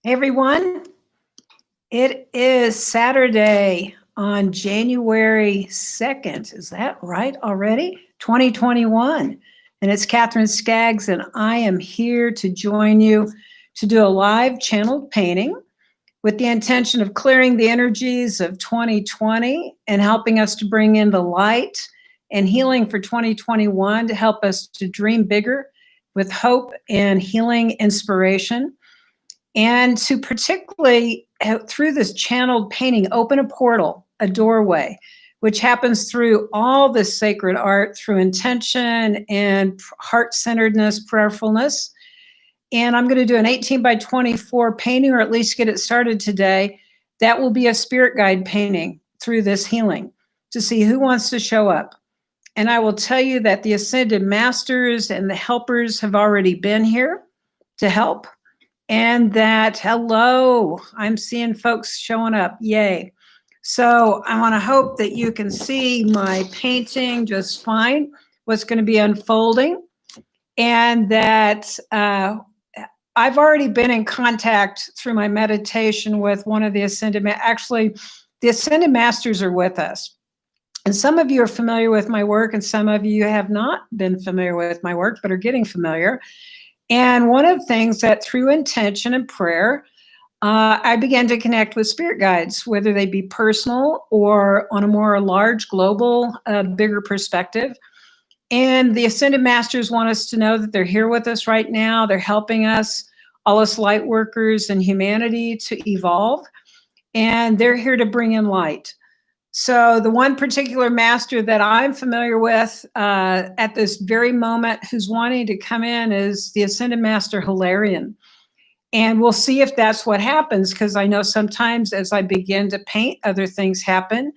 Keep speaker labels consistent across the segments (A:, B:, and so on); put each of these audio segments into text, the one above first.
A: Hey everyone, it is Saturday on January 2nd. Is that right already? 2021. And it's Katherine Skaggs, and I am here to join you to do a live channeled painting with the intention of clearing the energies of 2020 and helping us to bring in the light and healing for 2021 to help us to dream bigger with hope and healing inspiration. And to particularly, through this channeled painting, open a portal, a doorway, which happens through all this sacred art, through intention and heart-centeredness, prayerfulness. And I'm going to do an 18 by 24 painting, or at least get it started today. That will be a spirit guide painting through this healing to see who wants to show up. And I will tell you that the Ascended Masters and the helpers have already been here to help. And that, hello, I'm seeing folks showing up, yay. So I want to hope that you can see my painting just fine, what's going to be unfolding, and that I've already been in contact through my meditation with one of the Ascended, actually, the Ascended Masters are with us. And some of you are familiar with my work, and some of you have not been familiar with my work, but are getting familiar. And one of the things that through intention and prayer, I began to connect with spirit guides, whether they be personal or on a more large, global, bigger perspective. And the Ascended Masters want us to know that they're here with us right now. They're helping us, all us light workers and humanity, to evolve. And they're here to bring in light. So the one particular master that I'm familiar with at this very moment who's wanting to come in is the Ascended Master Hilarion. And we'll see if that's what happens, because I know sometimes as I begin to paint, other things happen.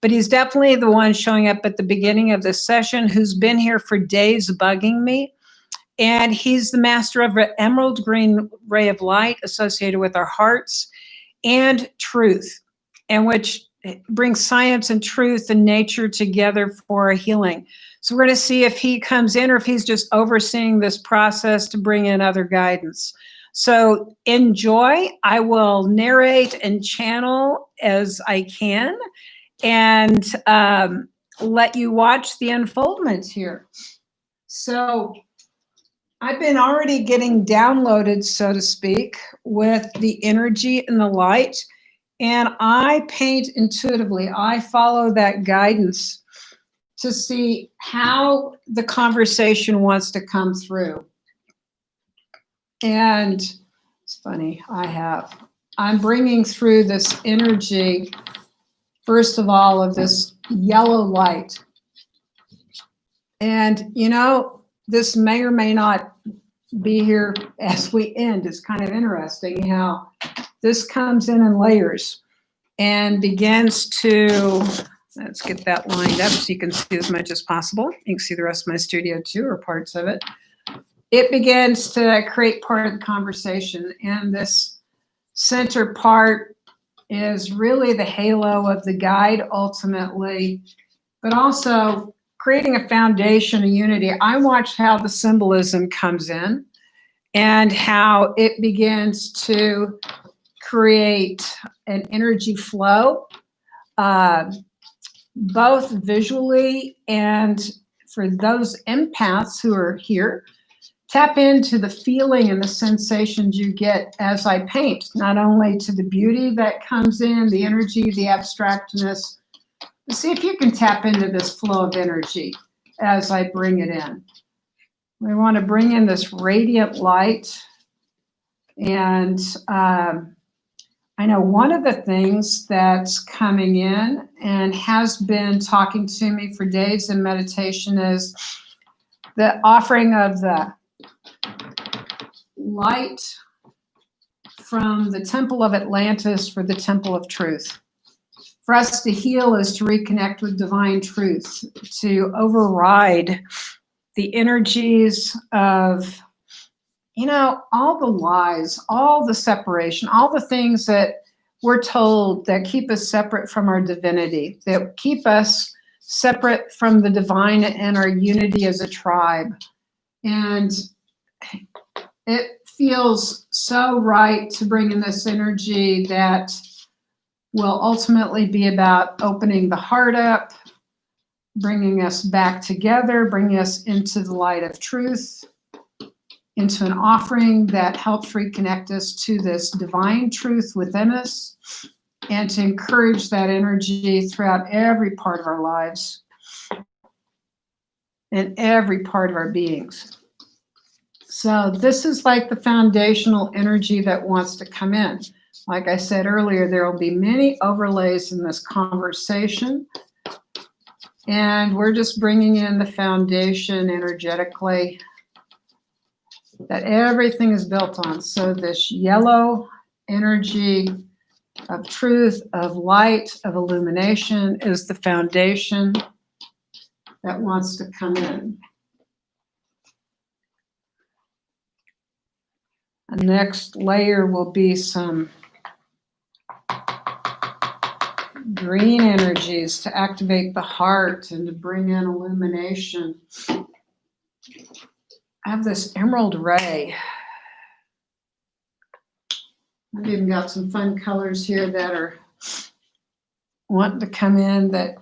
A: But he's definitely the one showing up at the beginning of this session who's been here for days bugging me. And he's the master of an emerald green ray of light associated with our hearts and truth, and which brings science and truth and nature together for a healing. So we're going to see if he comes in or if he's just overseeing this process to bring in other guidance. So enjoy. I will narrate and channel as I can and let you watch the unfoldment here. So I've been already getting downloaded, so to speak, with the energy and the light. And I paint intuitively. I follow that guidance to see how the conversation wants to come through. And it's funny, I'm bringing through this energy, first of all, of this yellow light. And, you know, this may or may not be here as we end. It's kind of interesting how this comes in layers and begins to, let's get that lined up so you can see as much as possible. You can see the rest of my studio too, or parts of it. It begins to create part of the conversation. And this center part is really the halo of the guide ultimately, but also creating a foundation of unity. I watch how the symbolism comes in and how it begins to create an energy flow, both visually and for those empaths who are here, tap into the feeling and the sensations you get as I paint, not only to the beauty that comes in, the energy, the abstractness, but see if you can tap into this flow of energy as I bring it in. We want to bring in this radiant light. And I know one of the things that's coming in and has been talking to me for days in meditation is the offering of the light from the Temple of Atlantis for the Temple of Truth. For us to heal is to reconnect with divine truth, to override the energies of, you know, all the lies, all the separation, all the things that we're told that keep us separate from our divinity, that keep us separate from the divine and our unity as a tribe. And it feels so right to bring in this energy that will ultimately be about opening the heart up, bringing us back together, bringing us into the light of truth, into an offering that helps reconnect us to this divine truth within us, and to encourage that energy throughout every part of our lives and every part of our beings. So this is like the foundational energy that wants to come in. Like I said earlier, there will be many overlays in this conversation. And we're just bringing in the foundation energetically that everything is built on. So this yellow energy of truth, of light, of illumination is the foundation that wants to come in. The next layer will be some green energies to activate the heart and to bring in illumination. I have this emerald ray. I've even got some fun colors here that are wanting to come in that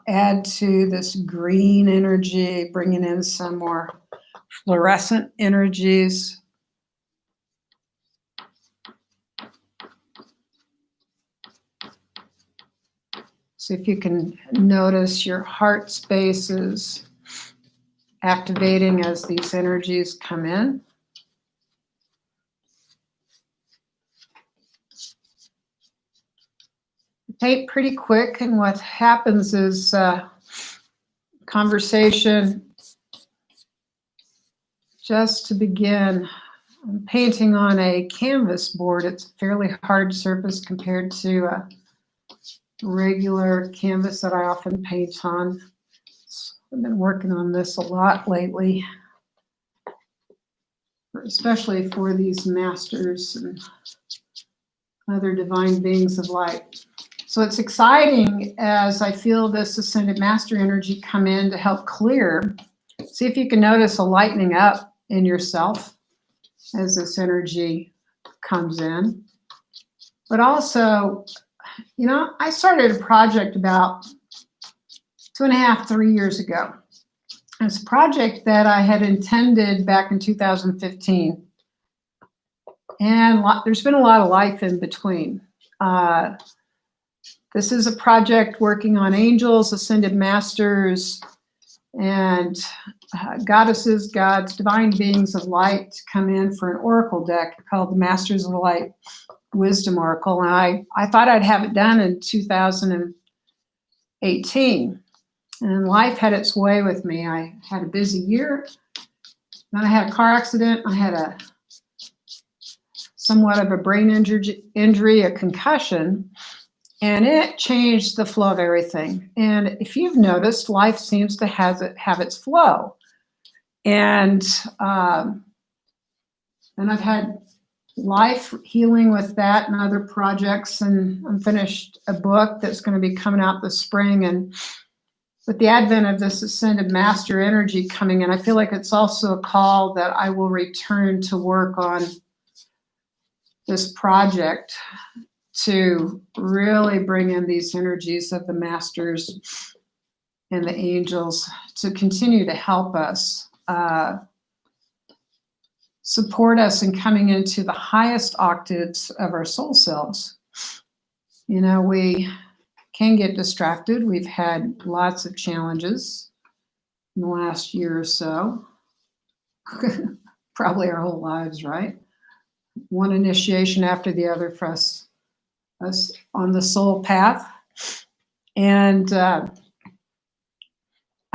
A: add to this green energy, bringing in some more fluorescent energies. So if you can notice your heart spaces activating as these energies come in. Paint pretty quick, and what happens is conversation. Just to begin, I'm painting on a canvas board. It's a fairly hard surface compared to a regular canvas that I often paint on. I've been working on this a lot lately, especially for these masters and other divine beings of light. So it's exciting as I feel this ascended master energy come in to help clear. See if you can notice a lightening up in yourself as this energy comes in. But also, you know, I started a project about 2.5, 3 years ago. It's a project that I had intended back in 2015. And there's been a lot of life in between. This is a project working on angels, ascended masters, and goddesses, gods, divine beings of light to come in for an oracle deck called the Masters of Light Wisdom Oracle. And I thought I'd have it done in 2018. And life had its way with me. I had a busy year. Then I had a car accident. I had somewhat of a brain injury, a concussion. And it changed the flow of everything. And if you've noticed, life seems to have its flow. And I've had life healing with that and other projects. And I'm finished a book that's going to be coming out this spring. And with the advent of this ascended master energy coming in, I feel like it's also a call that I will return to work on this project to really bring in these energies of the masters and the angels to continue to help us, support us in coming into the highest octaves of our soul selves. You know, we can get distracted. We've had lots of challenges in the last year or so, probably our whole lives, right? One initiation after the other for us on the soul path. And I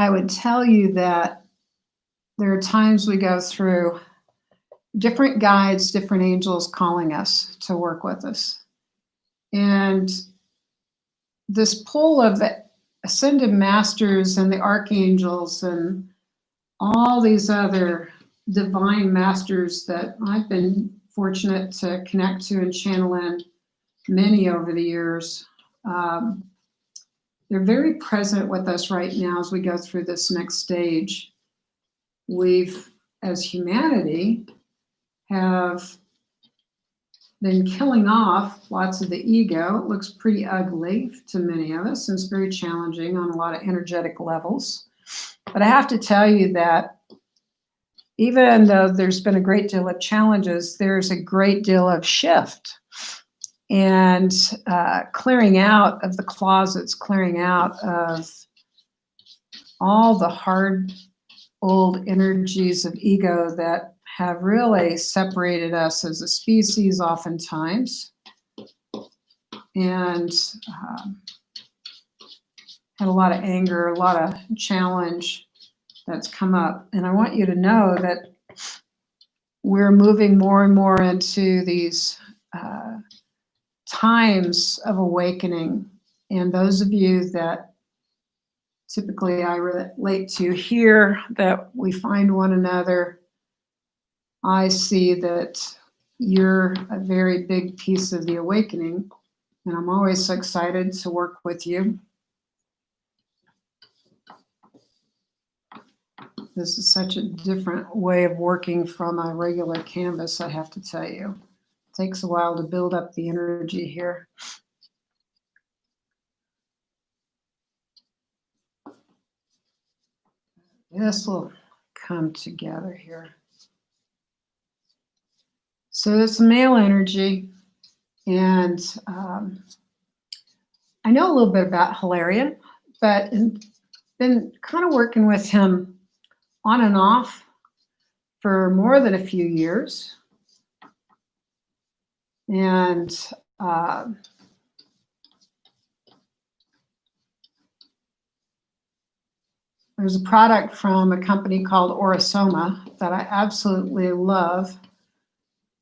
A: would tell you that there are times we go through different guides, different angels calling us to work with us. And this pull of the ascended masters and the archangels and all these other divine masters that I've been fortunate to connect to and channel in, many over the years. They're very present with us right now as we go through this next stage. We've, as humanity, have been killing off lots of the ego. It looks pretty ugly to many of us, and it's very challenging on a lot of energetic levels. But I have to tell you that even though there's been a great deal of challenges, there's a great deal of shift and clearing out of the closets, clearing out of all the hard old energies of ego that have really separated us as a species oftentimes, and had a lot of anger, a lot of challenge that's come up. And I want you to know that we're moving more and more into these times of awakening. And those of you that typically I relate to here, that we find one another, I see that you're a very big piece of the awakening, and I'm always so excited to work with you. This is such a different way of working from a regular canvas, I have to tell you. It takes a while to build up the energy here. This will come together here. So it's male energy, and I know a little bit about Hilarion, but been kind of working with him on and off for more than a few years. And there's a product from a company called Orasoma that I absolutely love.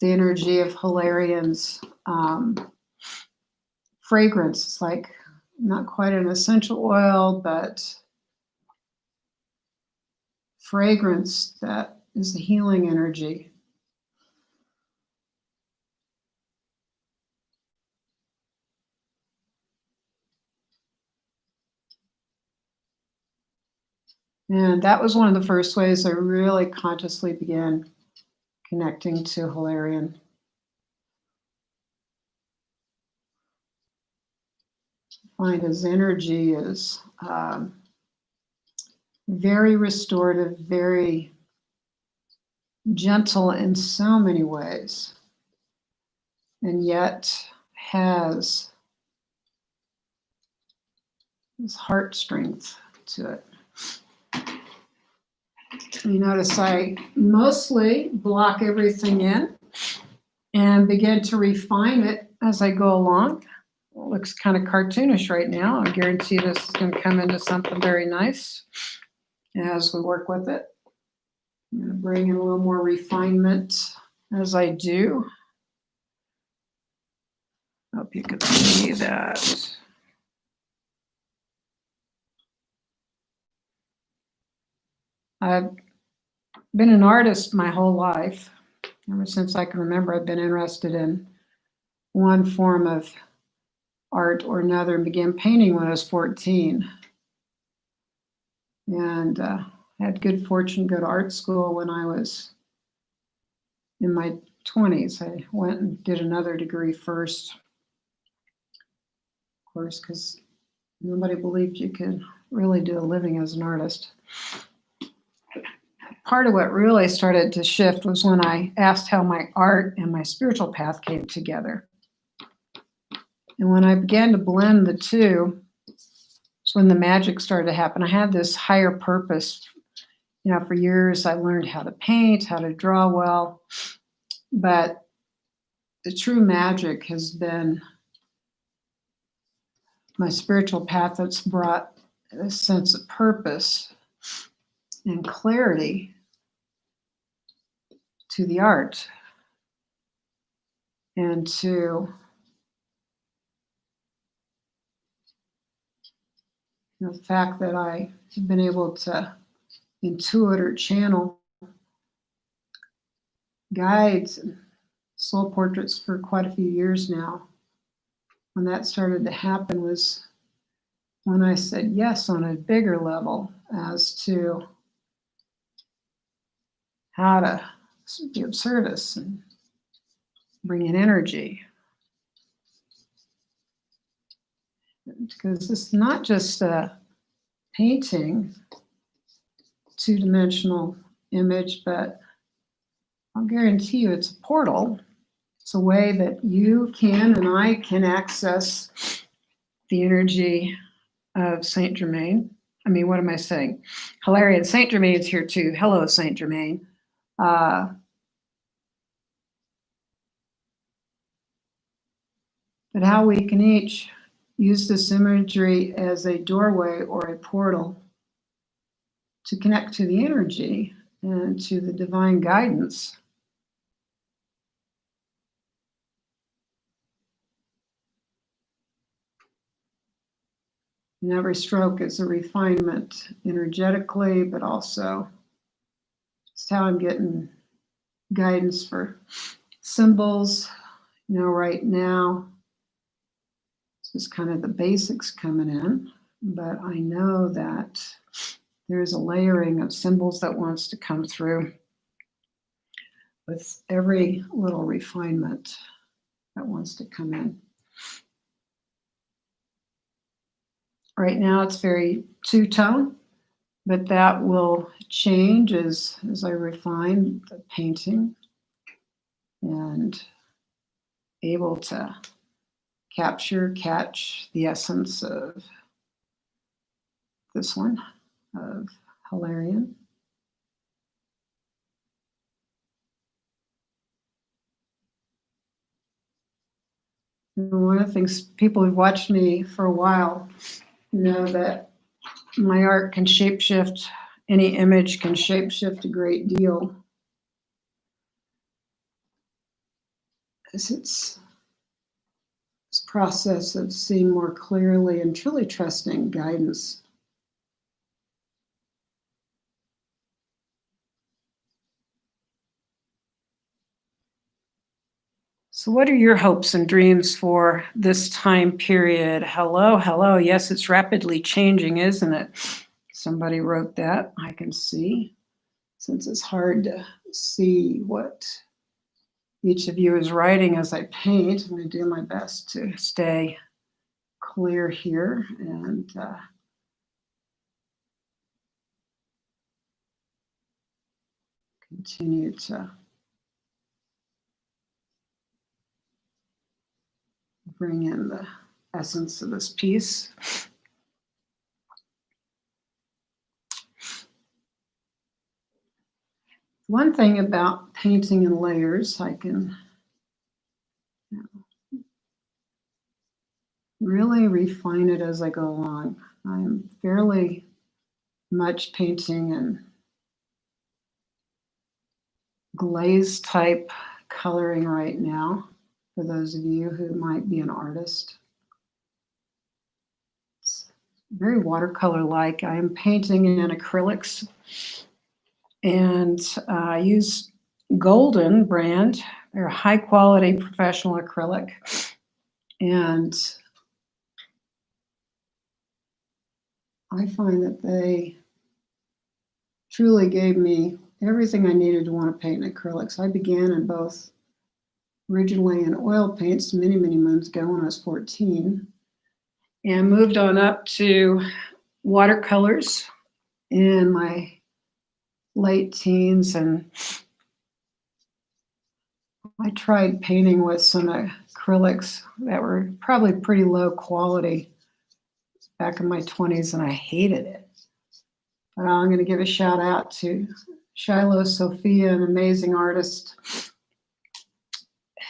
A: The energy of Hilarion's fragrance. It's like not quite an essential oil, but fragrance that is the healing energy. And that was one of the first ways I really consciously began connecting to Hilarion. I find his energy is very restorative, very gentle in so many ways, and yet has this heart strength to it. You notice I mostly block everything in and begin to refine it as I go along. It looks kind of cartoonish right now. I guarantee this is going to come into something very nice as we work with it. I'm going to bring in a little more refinement as I do. Hope you can see that. I've been an artist my whole life. Ever since I can remember, I've been interested in one form of art or another, and began painting when I was 14. And had good fortune to go to art school when I was in my 20s. I went and did another degree first, of course, because nobody believed you could really do a living as an artist. Part of what really started to shift was when I asked how my art and my spiritual path came together. And when I began to blend the two, it's when the magic started to happen. I had this higher purpose. You know, for years I learned how to paint, how to draw well, but the true magic has been my spiritual path that's brought a sense of purpose and clarity to the art, and to the fact that I have been able to intuit or channel guides and soul portraits for quite a few years now. When that started to happen was when I said yes on a bigger level as to how to be of service and bring in energy. Because it's not just a painting, two-dimensional image, but I'll guarantee you it's a portal. It's a way that you can and I can access the energy of Saint Germain. I mean, what am I saying? Hilarion, Saint Germain's here too. Hello, Saint Germain. But how we can each use this imagery as a doorway or a portal to connect to the energy and to the divine guidance. And every stroke is a refinement energetically, but also it's how I'm getting guidance for symbols. You know, right now, this is kind of the basics coming in, but I know that there's a layering of symbols that wants to come through with every little refinement that wants to come in. Right now it's very two-tone, but that will change as I refine the painting and able to catch the essence of this one, of Hilarion. And one of the things, people who've watched me for a while know that my art can shapeshift, any image can shapeshift a great deal. It's this process of seeing more clearly and truly trusting guidance. So what are your hopes and dreams for this time period? Hello, hello. Yes, it's rapidly changing, isn't it? Somebody wrote that, I can see. Since it's hard to see what each of you is writing as I paint, I'm going to do my best to stay clear here and continue to bring in the essence of this piece. One thing about painting in layers, I can really refine it as I go along. I'm fairly much painting in glaze type coloring right now, for those of you who might be an artist. It's very watercolor-like. I am painting in acrylics, and I use Golden brand. They're a high-quality professional acrylic, and I find that they truly gave me everything I needed to want to paint in acrylics. I began in both originally in oil paints many, many moons ago when I was 14, and moved on up to watercolors in my late teens. And I tried painting with some acrylics that were probably pretty low quality back in my 20s, and I hated it. But I'm going to give a shout out to Shiloh Sophia, an amazing artist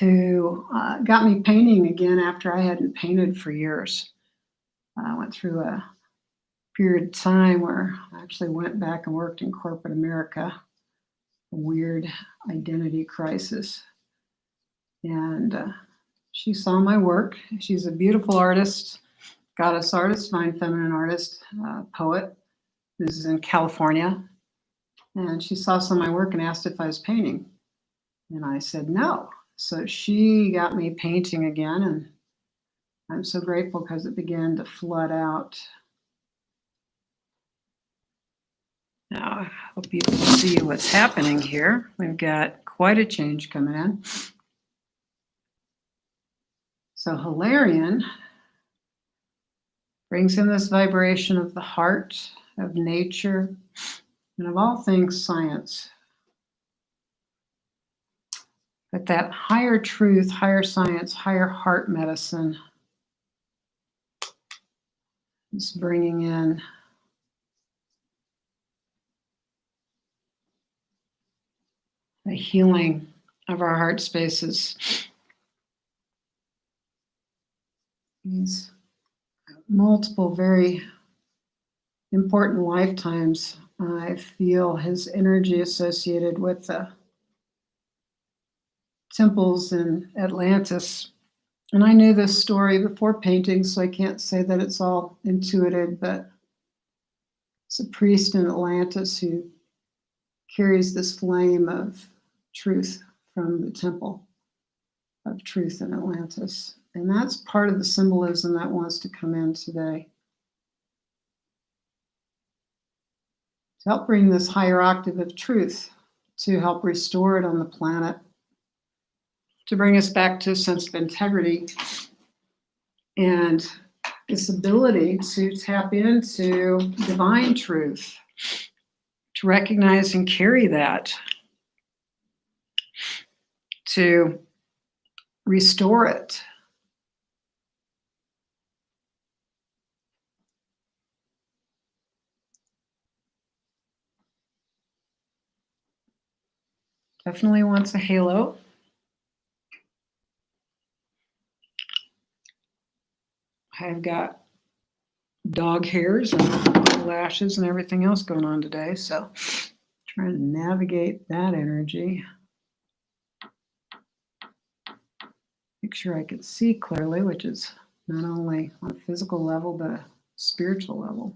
A: who got me painting again after I hadn't painted for years. I went through a period of time where I actually went back and worked in corporate America, a weird identity crisis. And she saw my work. She's a beautiful artist, goddess artist, divine feminine artist, poet. This is in California. And she saw some of my work and asked if I was painting. And I said no. So she got me painting again, and I'm so grateful because it began to flood out. Now, I hope you can see what's happening here. We've got quite a change coming in. So Hilarion brings in this vibration of the heart, of nature, and of all things science. But that higher truth, higher science, higher heart medicine is bringing in the healing of our heart spaces. These multiple, very important lifetimes, I feel his energy associated with the temples in Atlantis. And I knew this story before painting, so I can't say that it's all intuited, but it's a priest in Atlantis who carries this flame of truth from the temple of truth in Atlantis. And that's part of the symbolism that wants to come in today. To help bring this higher octave of truth, to help restore it on the planet, to bring us back to a sense of integrity and this ability to tap into divine truth, to recognize and carry that, to restore it. Definitely wants a halo. I've got dog hairs and lashes and everything else going on today, so trying to navigate that energy. Make sure I can see clearly, which is not only on a physical level, but a spiritual level.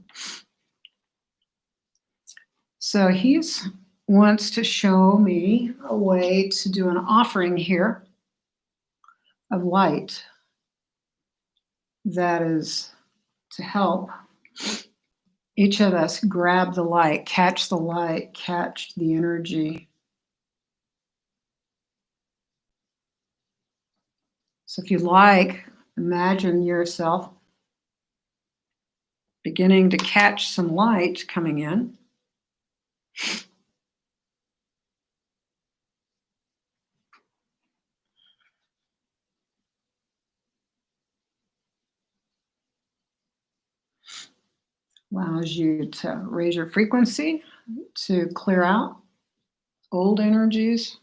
A: So he wants to show me a way to do an offering here of light that is to help each of us grab the light, catch the energy. So if you like, imagine yourself beginning to catch some light coming in. Allows you to raise your frequency, to clear out old energies.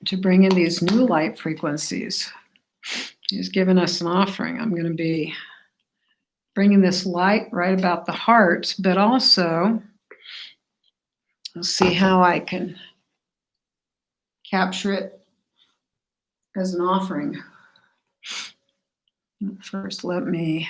A: To bring in these new light frequencies. He's given us an offering. I'm going to be bringing this light right about the heart, but also I'll see how I can capture it as an offering. First, let me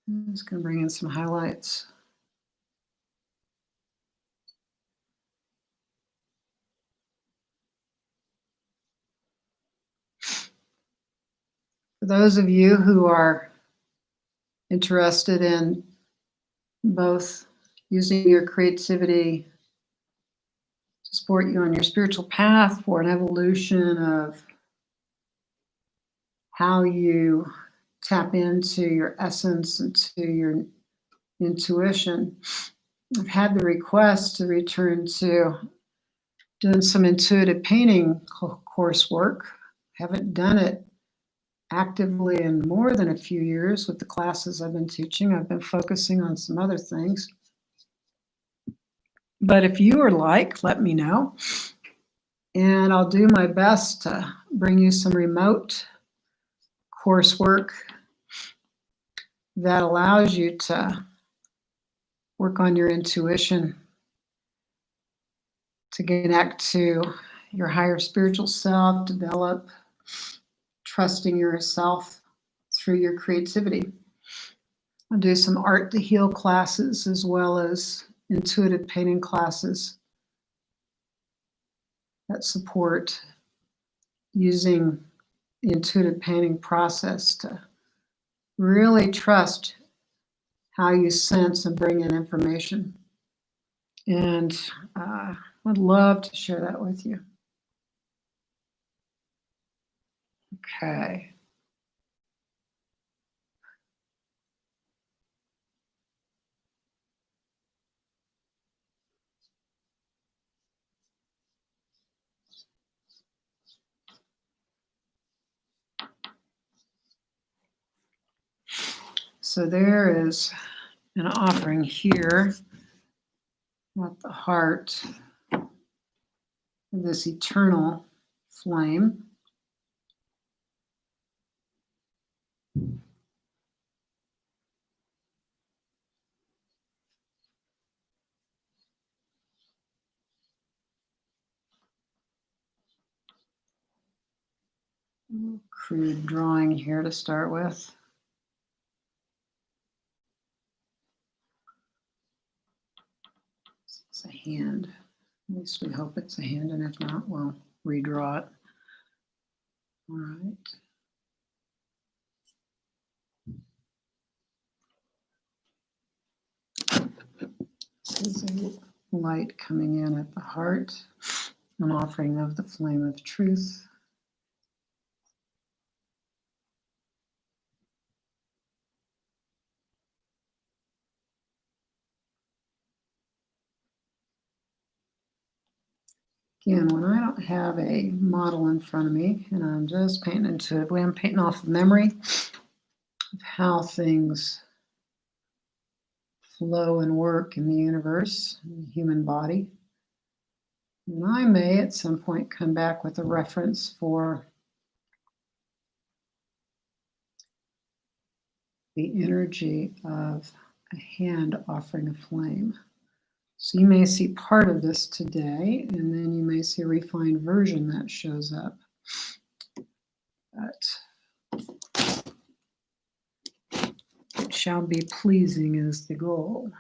A: I'm just going to bring in some highlights. For those of you who are interested in both using your creativity to support you on your spiritual path for an evolution of how you tap into your essence and to your intuition, I've had the request to return to doing some intuitive painting coursework. Haven't done it actively in more than a few years with the classes I've been teaching. I've been focusing on some other things. But if you are like, let me know. And I'll do my best to bring you some remote coursework that allows you to work on your intuition, to connect to your higher spiritual self, develop trusting yourself through your creativity. I'll do some art to heal classes as well as intuitive painting classes that support using the intuitive painting process to really trust how you sense and bring in information. And I'd love to share that with you. Okay. So there is an offering here at the heart of this eternal flame. Crude drawing here to start with. It's a hand. At least we hope it's a hand, and if not, we'll redraw it. All right. This is a light coming in at the heart, an offering of the flame of truth. Again, when I don't have a model in front of me and I'm just painting intuitively, I'm painting off of memory of how things flow and work in the universe, in the human body. And I may at some point come back with a reference for the energy of a hand offering a flame. So you may see part of this today, and then you may see a refined version that shows up. But it shall be pleasing is the goal.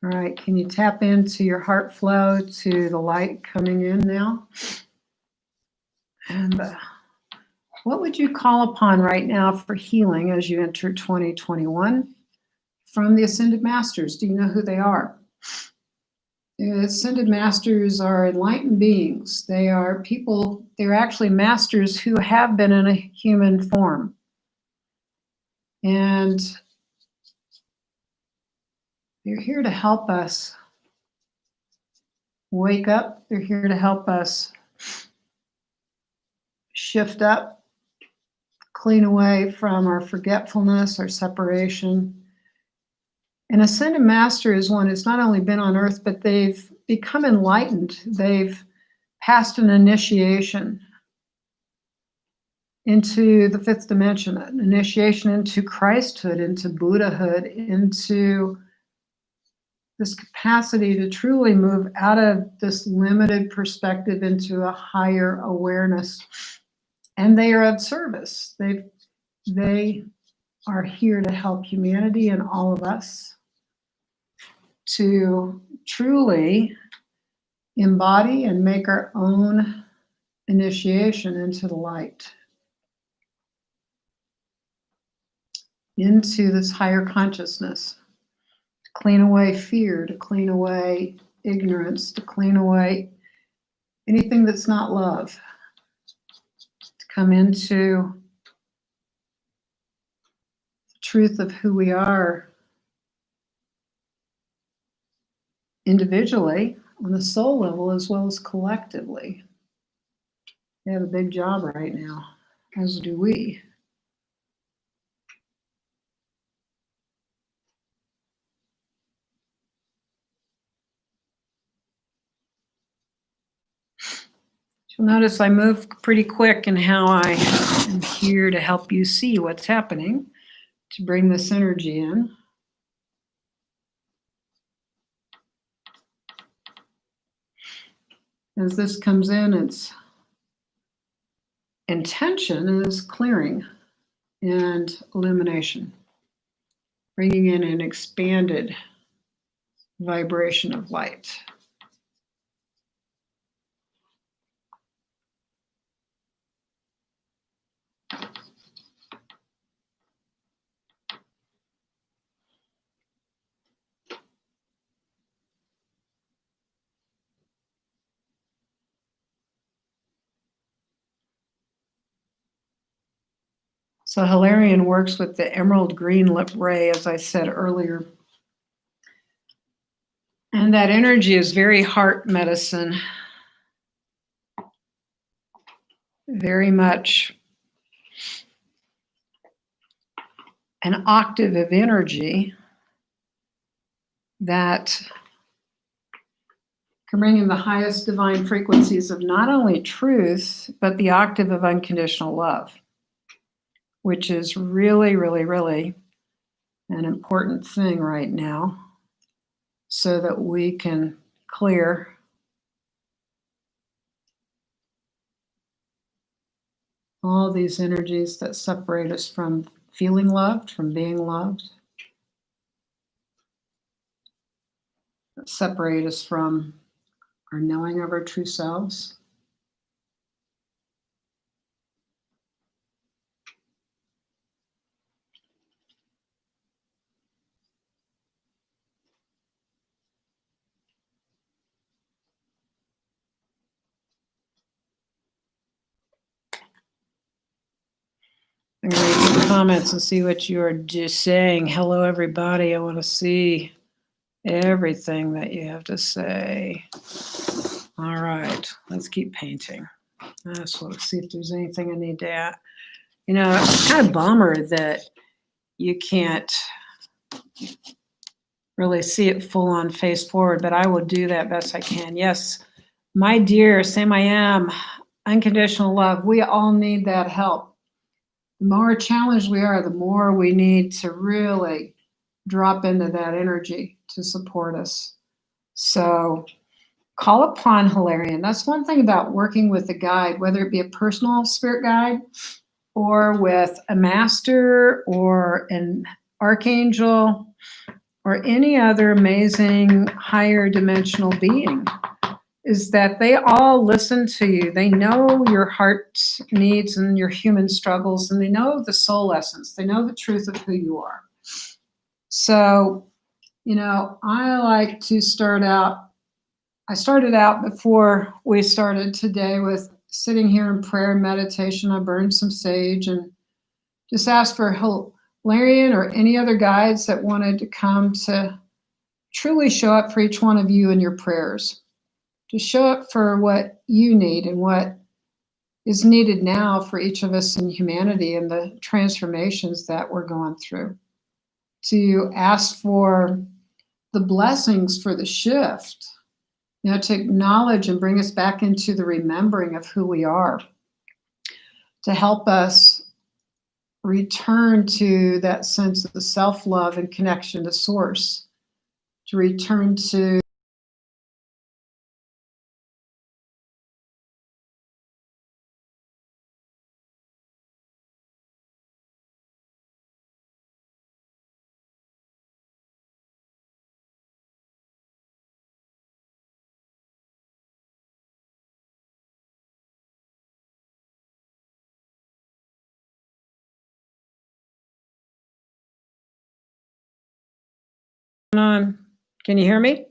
A: All right, can you tap into your heart flow to the light coming in now? And what would you call upon right now for healing as you enter 2021 from the Ascended Masters? Do you know who they are? The Ascended Masters are enlightened beings. They are people, they're actually masters who have been in a human form. And they're here to help us wake up. They're here to help us shift up, clean away from our forgetfulness, our separation. An Ascended Master is one who's not only been on Earth, but they've become enlightened. They've passed an initiation into the fifth dimension, an initiation into Christhood, into Buddhahood, into this capacity to truly move out of this limited perspective into a higher awareness. And they are of service. They are here to help humanity and all of us to truly embody and make our own initiation into the light, into this higher consciousness. Clean away fear, to clean away ignorance, to clean away anything that's not love, to come into the truth of who we are individually, on a soul level, as well as collectively. They have a big job right now, as do we. You'll notice I move pretty quick in how I am here to help you see what's happening, to bring this energy in. As this comes in, its intention is clearing and illumination, bringing in an expanded vibration of light. So Hilarion works with the emerald green lip ray, as I said earlier. And that energy is very heart medicine, very much an octave of energy that can bring in the highest divine frequencies of not only truth, but the octave of unconditional love, which is really, really, really an important thing right now, so that we can clear all these energies that separate us from feeling loved, from being loved, that separate us from our knowing of our true selves. I'm going to read some comments and see what you are just saying. Hello, everybody. I want to see everything that you have to say. All right, let's keep painting. I just want to see if there's anything I need to add. You know, it's kind of a bummer that you can't really see it full on face forward, but I will do that best I can. Yes, my dear, Sam I am, unconditional love. We all need that help. The more challenged we are, the more we need to really drop into that energy to support us. So call upon Hilarion. That's one thing about working with a guide, whether it be a personal spirit guide or with a master or an archangel or any other amazing higher dimensional being, is that they all listen to you. They know your heart needs and your human struggles, and they know the soul essence. They know the truth of who you are. So, you know, I like to start out. I started out before we started today with sitting here in prayer and meditation. I burned some sage and just asked for Hilarion or any other guides that wanted to come to truly show up for each one of you in your prayers, to show up for what you need and what is needed now for each of us in humanity and the transformations that we're going through, to ask for the blessings for the shift, you know, to acknowledge and bring us back into the remembering of who we are, to help us return to that sense of the self-love and connection to source, to return to on. Can you hear me?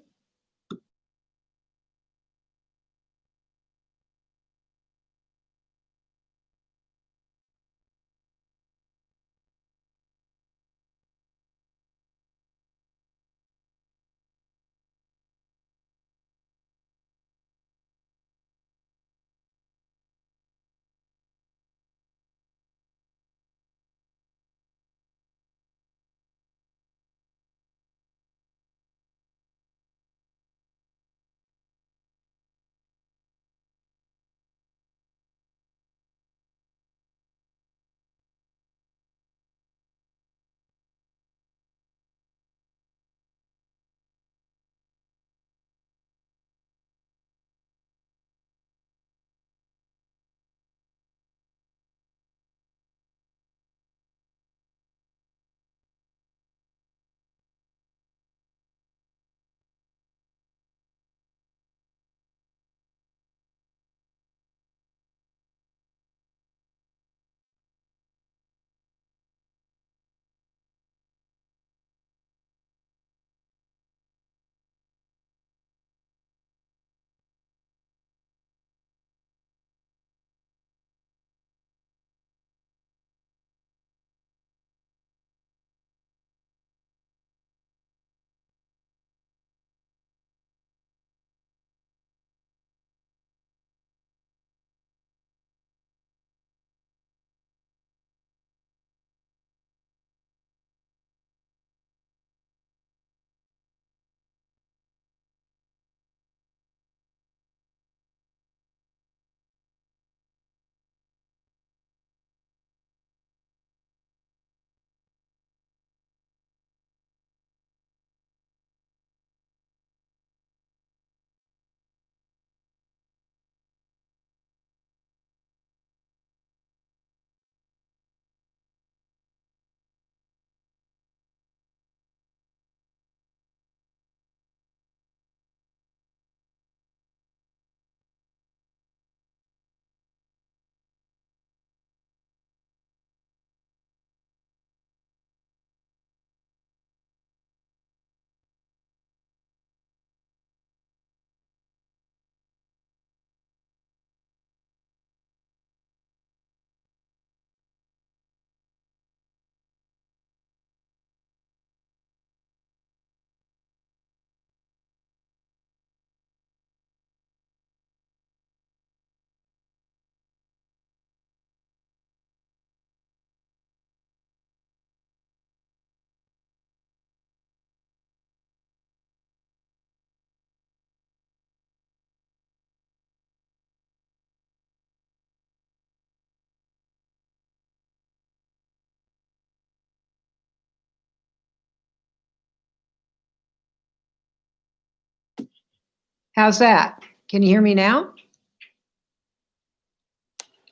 A: How's that? Can you hear me now?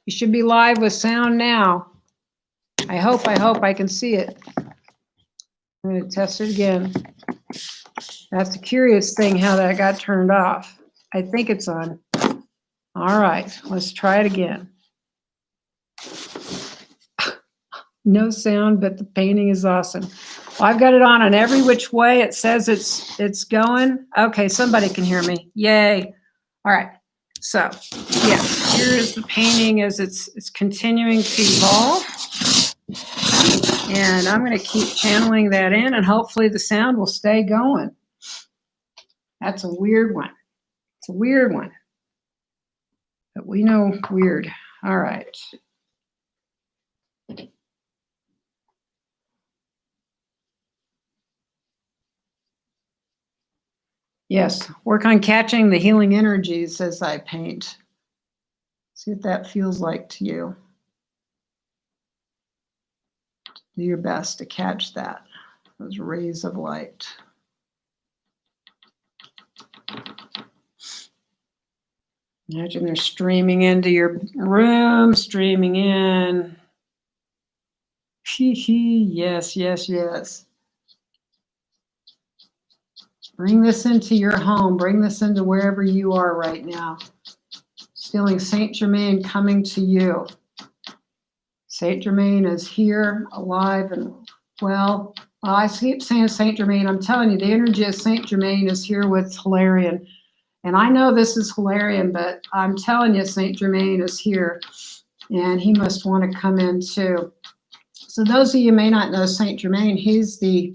A: You should be live with sound now. I hope I can see it. I'm going to test it again. That's a curious thing how that got turned off. I think it's on. All right, let's try it again. No sound, but the painting is awesome. Well, I've got it on every which way. It says it's going. Okay, somebody can hear me. Yay. All right. So, yeah, here's the painting as it's continuing to evolve. And I'm going to keep channeling that in, and hopefully the sound will stay going. That's a weird one. It's a weird one. But we know weird. All right. Yes, work on catching the healing energies as I paint. See what that feels like to you. Do your best to catch that, those rays of light. Imagine they're streaming into your room, streaming in. Yes, yes, yes. Bring this into your home. Bring this into wherever you are right now. Feeling Saint Germain coming to you. Saint Germain is here, alive and well. I keep saying Saint Germain. I'm telling you, the energy of Saint Germain is here with Hilarion. And I know this is Hilarion, but I'm telling you, Saint Germain is here. And he must want to come in too. So those of you who may not know Saint Germain, he's the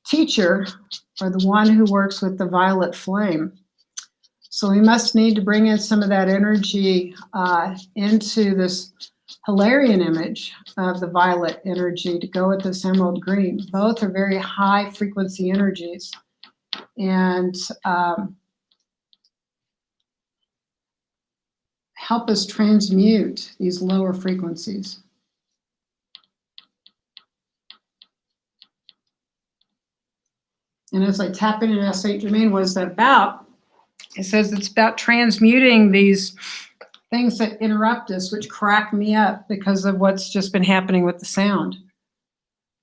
A: teacher or the one who works with the violet flame. So we must need to bring in some of that energy into this Hilarion image of the violet energy to go with this emerald green. Both are very high frequency energies. And help us transmute these lower frequencies. And as I tap into Saint Germain, what is that about? It says it's about transmuting these things that interrupt us, which crack me up because of what's just been happening with the sound.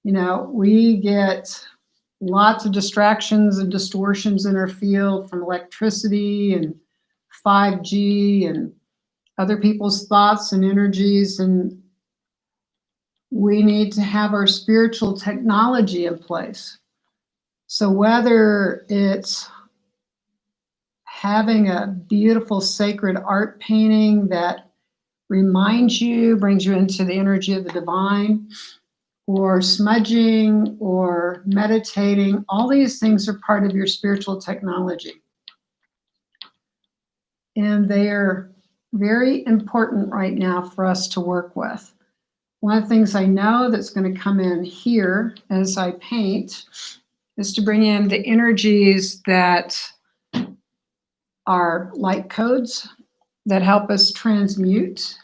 A: You know, we get lots of distractions and distortions in our field from electricity and 5G and other people's thoughts and energies, and we need to have our spiritual technology in place. So whether it's having a beautiful sacred art painting that reminds you, brings you into the energy of the divine, or smudging or meditating, all these things are part of your spiritual technology. And they're very important right now for us to work with. One of the things I know that's going to come in here as I paint is to bring in the energies that are light codes that help us transmute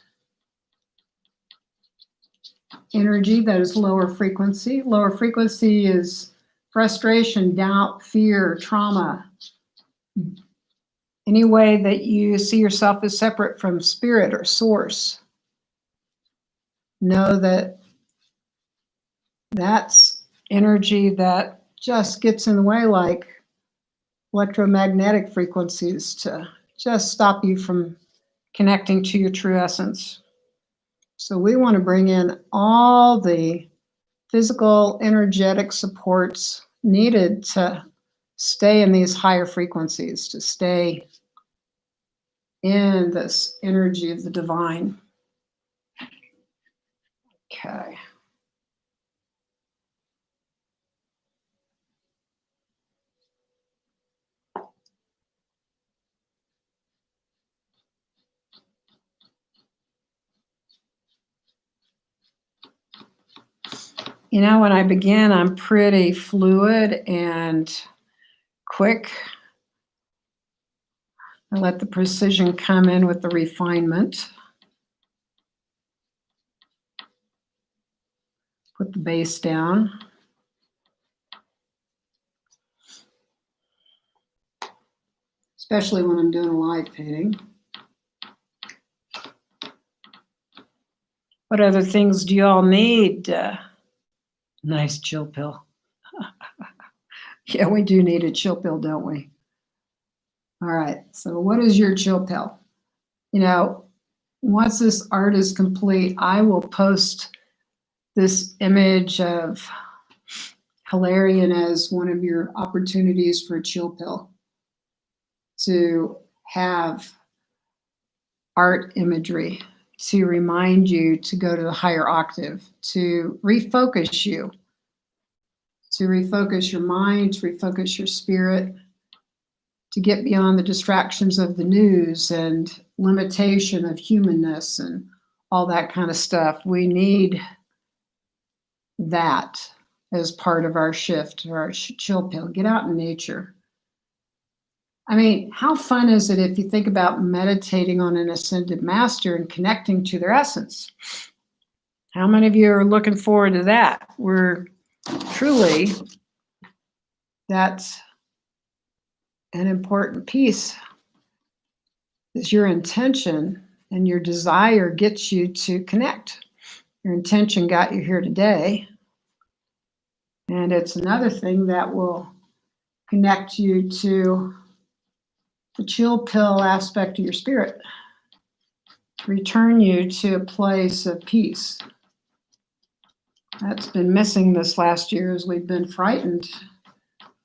A: energy that is lower frequency. Lower frequency is frustration, doubt, fear, trauma. Any way that you see yourself as separate from spirit or source. Know that that's energy that just gets in the way, like electromagnetic frequencies, to just stop you from connecting to your true essence. So we want to bring in all the physical, energetic supports needed to stay in these higher frequencies, to stay in this energy of the divine. Okay. You know, when I begin, I'm pretty fluid and quick. I let the precision come in with the refinement. Put the base down. especially when I'm doing a live painting. What other things do you all need? Nice chill pill. Yeah, we do need a chill pill, don't we? All right, so what is your chill pill? You know, once this art is complete, I will post this image of Hilarion as one of your opportunities for a chill pill, to have art imagery, to remind you to go to the higher octave, to refocus you, to refocus your mind, to refocus your spirit, to get beyond the distractions of the news and limitation of humanness and all that kind of stuff. We need that as part of our shift, or our chill pill. Get out in nature. I mean, how fun is it if you think about meditating on an ascended master and connecting to their essence? How many of you are looking forward to that? We're truly, that's an important piece, is your intention and your desire gets you to connect. Your intention got you here today. And it's another thing that will connect you to the chill pill aspect of your spirit, return you to a place of peace. That's been missing this last year as we've been frightened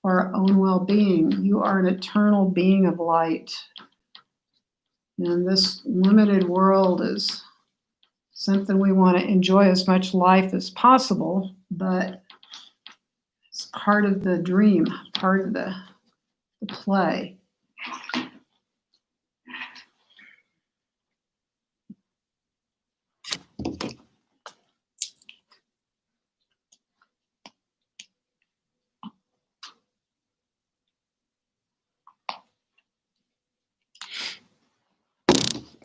A: for our own well-being. You are an eternal being of light. And this limited world is something we want to enjoy as much life as possible, but it's part of the dream, part of the play.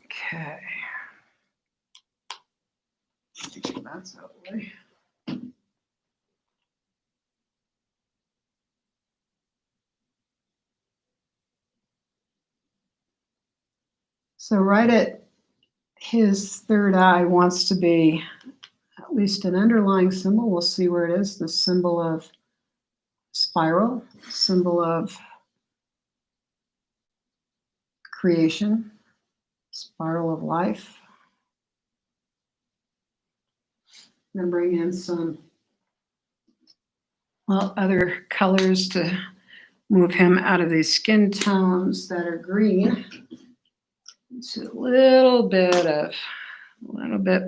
A: Okay. That's out of the way. So right at his third eye wants to be at least an underlying symbol. We'll see where it is. The symbol of spiral, symbol of creation, spiral of life. Then bring in some other colors to move him out of these skin tones that are green. It's a little bit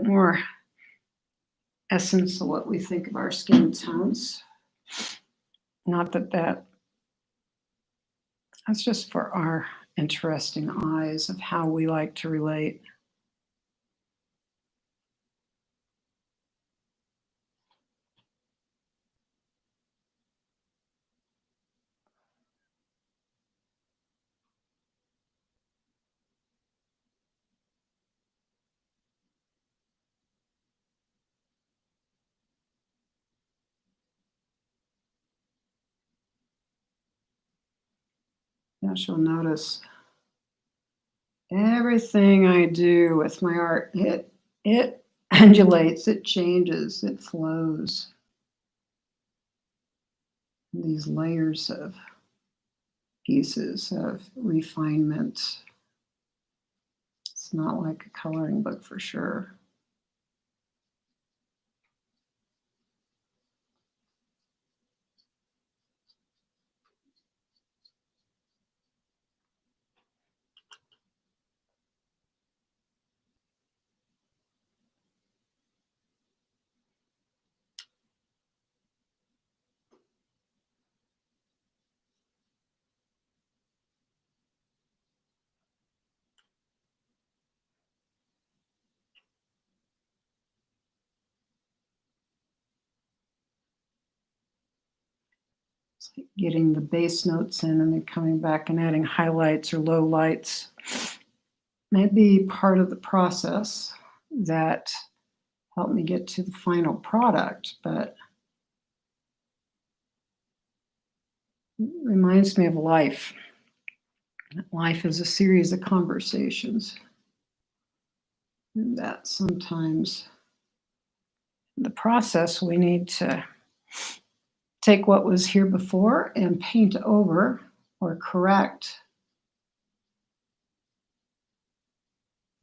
A: more essence of what we think of our skin tones. Not that's just for our interesting eyes of how we like to relate. Now she'll notice everything I do with my art, it undulates, it changes, it flows. These layers of pieces of refinement. It's not like a coloring book for sure. It's like getting the bass notes in and then coming back and adding highlights or low lights. Maybe part of the process that helped me get to the final product, but it reminds me of life. Life is a series of conversations. And that sometimes in the process we need to take what was here before and paint over or correct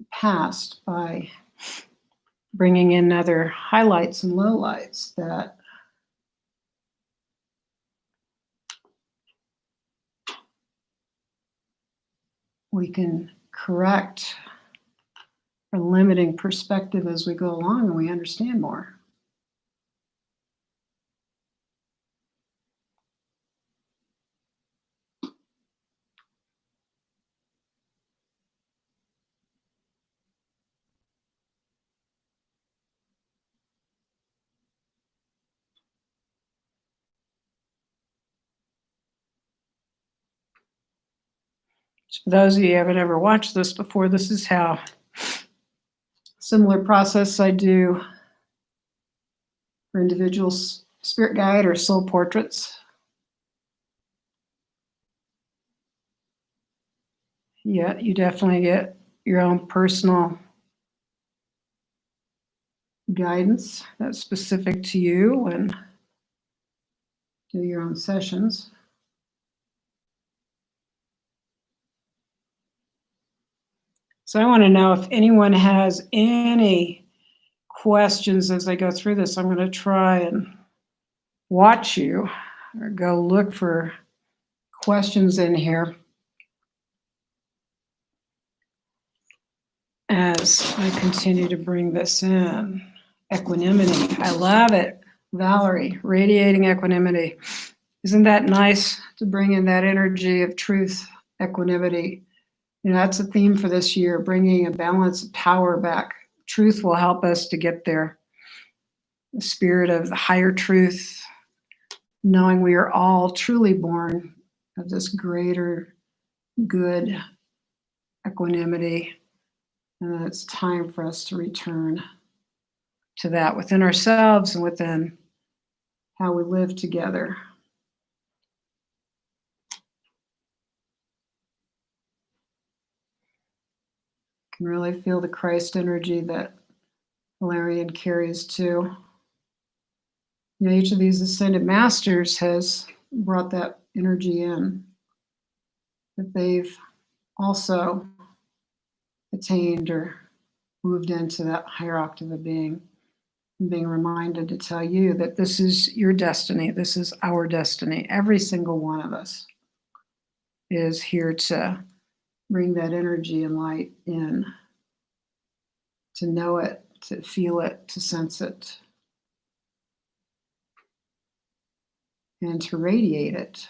A: the past by bringing in other highlights and lowlights that we can correct our limiting perspective as we go along and we understand more. For those of you who haven't ever watched this before, this is how similar process I do for individuals, spirit guide or soul portraits. Yeah, you definitely get your own personal guidance that's specific to you and do your own sessions. So I want to know if anyone has any questions as I go through this. I'm going to try and watch you or go look for questions in here as I continue to bring this in. Equanimity. I love it. Valerie, radiating equanimity. Isn't that nice to bring in that energy of truth, equanimity? You know, that's a theme for this year, bringing a balance of power back. Truth will help us to get there. The spirit of the higher truth, knowing we are all truly born of this greater good equanimity, and that it's time for us to return to that within ourselves and within how we live together. You can really feel the Christ energy that Valerian carries too. You know, each of these ascended masters has brought that energy in, that they've also attained or moved into that higher octave of being, and being reminded to tell you that this is your destiny, this is our destiny. Every single one of us is here to bring that energy and light in, to know it, to feel it, to sense it, and to radiate it.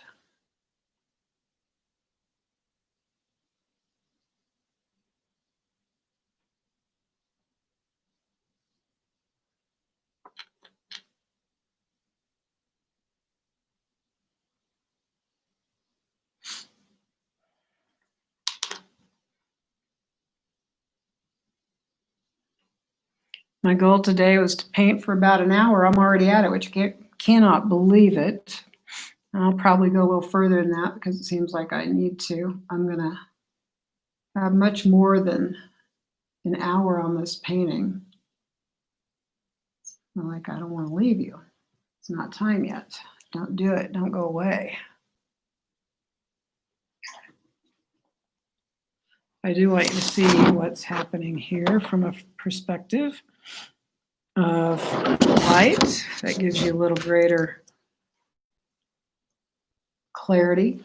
A: My goal today was to paint for about an hour. I'm already at it, which cannot believe it. I'll probably go a little further than that because it seems like I need to. I'm going to have much more than an hour on this painting. I'm like, I don't want to leave you. It's not time yet. Don't do it. Don't go away. I do want you to see what's happening here from a perspective of light. That gives you a little greater clarity.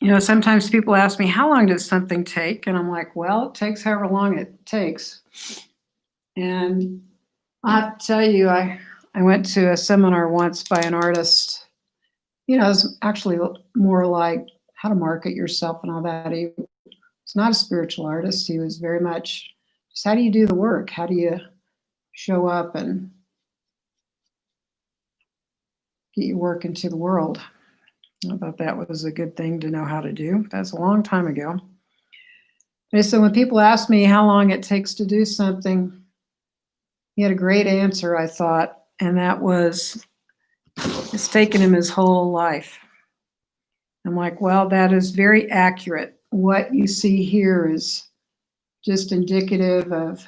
A: You know, sometimes people ask me, how long does something take? And I'm like, well, it takes however long it takes. And I have to tell you, I went to a seminar once by an artist. You know, it's actually more like how to market yourself and all that. He was not a spiritual artist. He was very much just how do you do the work? How do you show up and get your work into the world? I thought that was a good thing to know how to do. That's a long time ago. And so when people ask me how long it takes to do something, He had a great answer, I thought, and that was, it's taken him his whole life. I'm like, well, that is very accurate. What you see here is just indicative of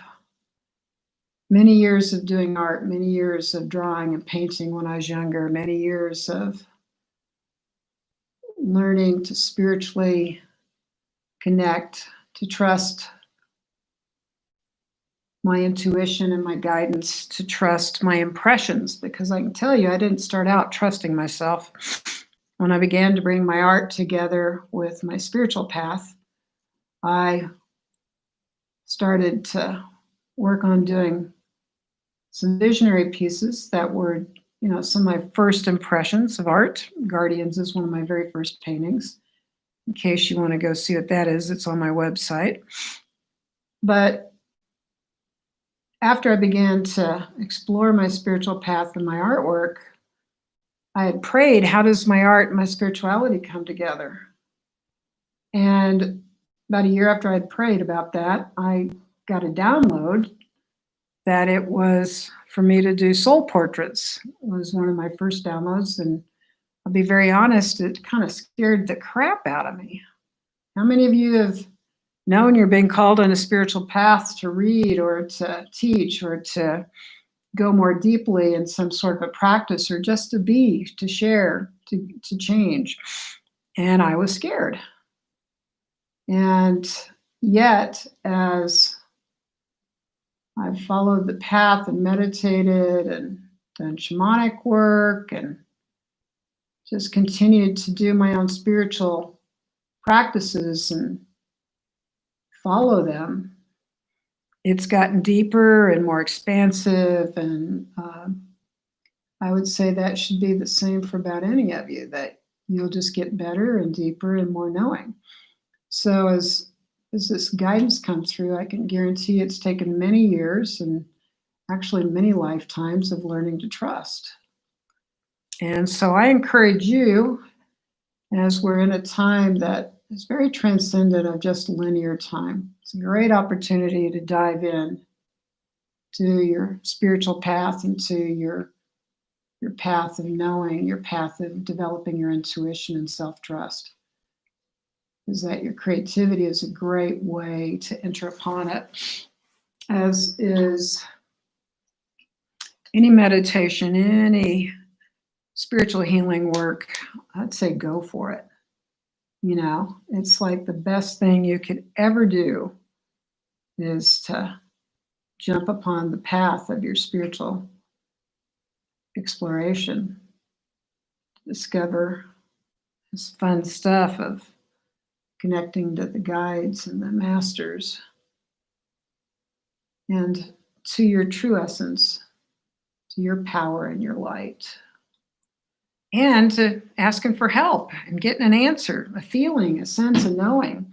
A: many years of doing art, many years of drawing and painting when I was younger, many years of learning to spiritually connect, to trust my intuition and my guidance, to trust my impressions, because I can tell you, I didn't start out trusting myself. When I began to bring my art together with my spiritual path, I started to work on doing some visionary pieces that were, some of my first impressions of art. Guardians is one of my very first paintings. In case you want to go see what that is, it's on my website. But after I began to explore my spiritual path and my artwork, I had prayed, how does my art and my spirituality come together? And about a year after I'd prayed about that, I got a download that it was for me to do soul portraits. It was one of my first downloads, and I'll be very honest, it kind of scared the crap out of me. How many of you have known you're being called on a spiritual path to read or to teach or to go more deeply in some sort of a practice, or just to be, to share, to change? And I was scared. And yet, as I've followed the path and meditated and done shamanic work and just continued to do my own spiritual practices and follow them, it's gotten deeper and more expansive. And I would say that should be the same for about any of you, that you'll just get better and deeper and more knowing. So as this guidance comes through, I can guarantee it's taken many years and actually many lifetimes of learning to trust. And so I encourage you, as we're in a time that is very transcendent of just linear time, it's a great opportunity to dive in to your spiritual path and to your path of knowing, your path of developing your intuition and self-trust. Is that your creativity is a great way to enter upon it, as is any meditation, any spiritual healing work. I'd say go for it. It's like the best thing you could ever do is to jump upon the path of your spiritual exploration, discover this fun stuff of connecting to the guides and the masters and to your true essence, to your power and your light, and to asking for help and getting an answer, a feeling, a sense of knowing.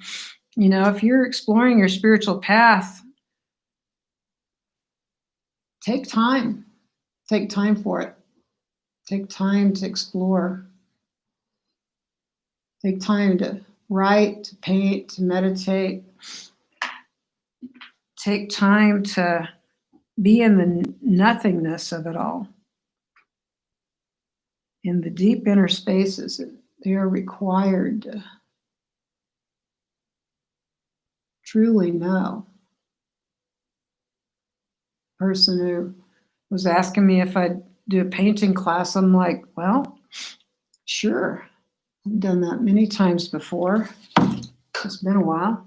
A: If you're exploring your spiritual path, take time for it. Take time to explore. Take time to write, to paint, to meditate. Take time to be in the nothingness of it all. In the deep inner spaces, they are required to truly know. Person who was asking me if I'd do a painting class, I'm like, well, sure. I've done that many times before. It's been a while.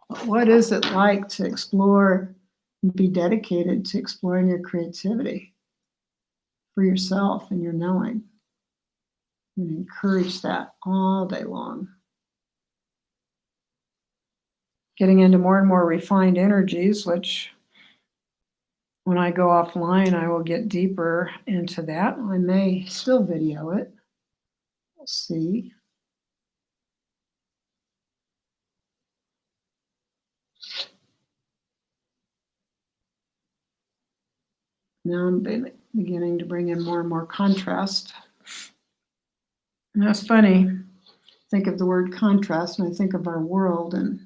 A: But what is it like to explore and be dedicated to exploring your creativity for yourself and your knowing? And encourage that all day long. Getting into more and more refined energies, which when I go offline, I will get deeper into that. I may still video it. We'll see. Now I'm beginning to bring in more and more contrast. And that's funny. Think of the word contrast, and I think of our world, and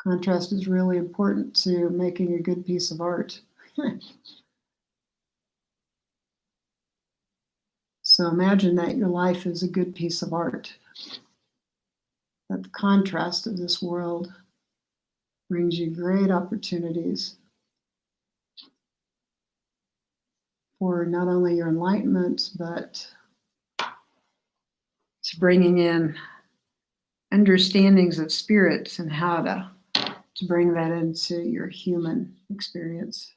A: Contrast is really important to making a good piece of art. So imagine that your life is a good piece of art. That the contrast of this world brings you great opportunities for not only your enlightenment, but to bringing in understandings of spirits and how to bring that into your human experience.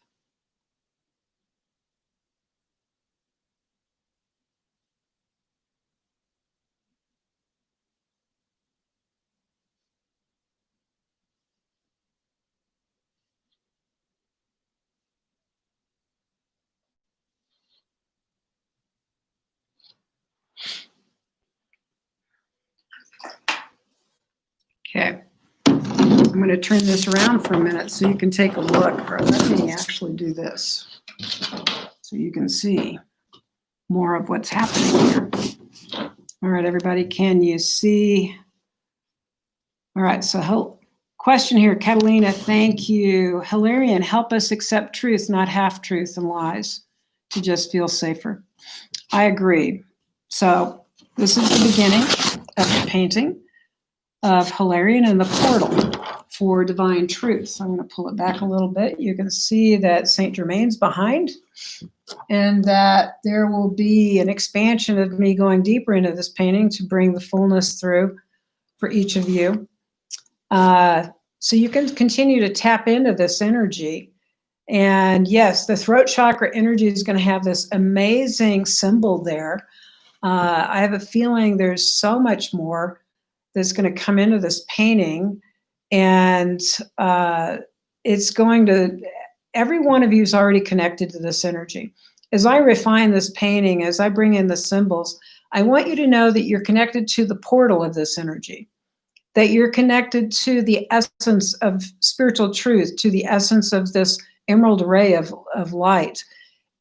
A: Okay, I'm going to turn this around for a minute so you can take a look. Or let me actually do this so you can see more of what's happening here. All right, everybody, can you see? All right, so question here, Catalina, thank you. Hilarion, help us accept truth, not half-truth and lies, to just feel safer. I agree. So this is the beginning of the painting of Hilarion and the portal for divine truth. So I'm going to pull it back a little bit. You can see that Saint Germain's behind, and that there will be an expansion of me going deeper into this painting to bring the fullness through for each of you. So you can continue to tap into this energy. And yes, the throat chakra energy is going to have this amazing symbol there. I have a feeling there's so much more that's going to come into this painting, and it's going to, every one of you is already connected to this energy. As I refine this painting, as I bring in the symbols, I want you to know that you're connected to the portal of this energy, that you're connected to the essence of spiritual truth, to the essence of this emerald ray of light,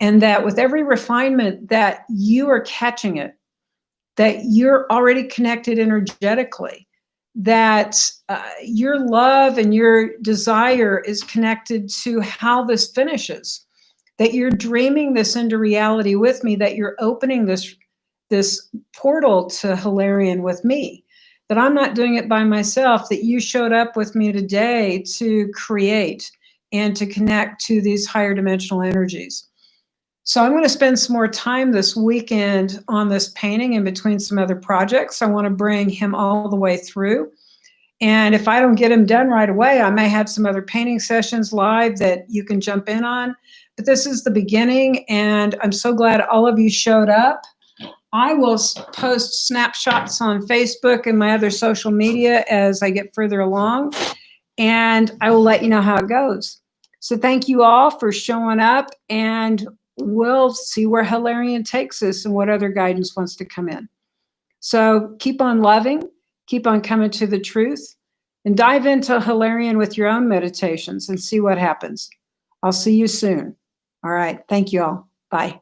A: and that with every refinement that you are catching it, that you're already connected energetically, that your love and your desire is connected to how this finishes, that you're dreaming this into reality with me, that you're opening this portal to Hilarion with me, that I'm not doing it by myself, that you showed up with me today to create and to connect to these higher dimensional energies. So I'm going to spend some more time this weekend on this painting in between some other projects. I want to bring him all the way through. And if I don't get him done right away, I may have some other painting sessions live that you can jump in on. But this is the beginning, and I'm so glad all of you showed up. I will post snapshots on Facebook and my other social media as I get further along, and I will let you know how it goes. So thank you all for showing up, and we'll see where Hilarion takes us and what other guidance wants to come in. So keep on loving, keep on coming to the truth, and dive into Hilarion with your own meditations and see what happens. I'll see you soon. All right. Thank you all. Bye.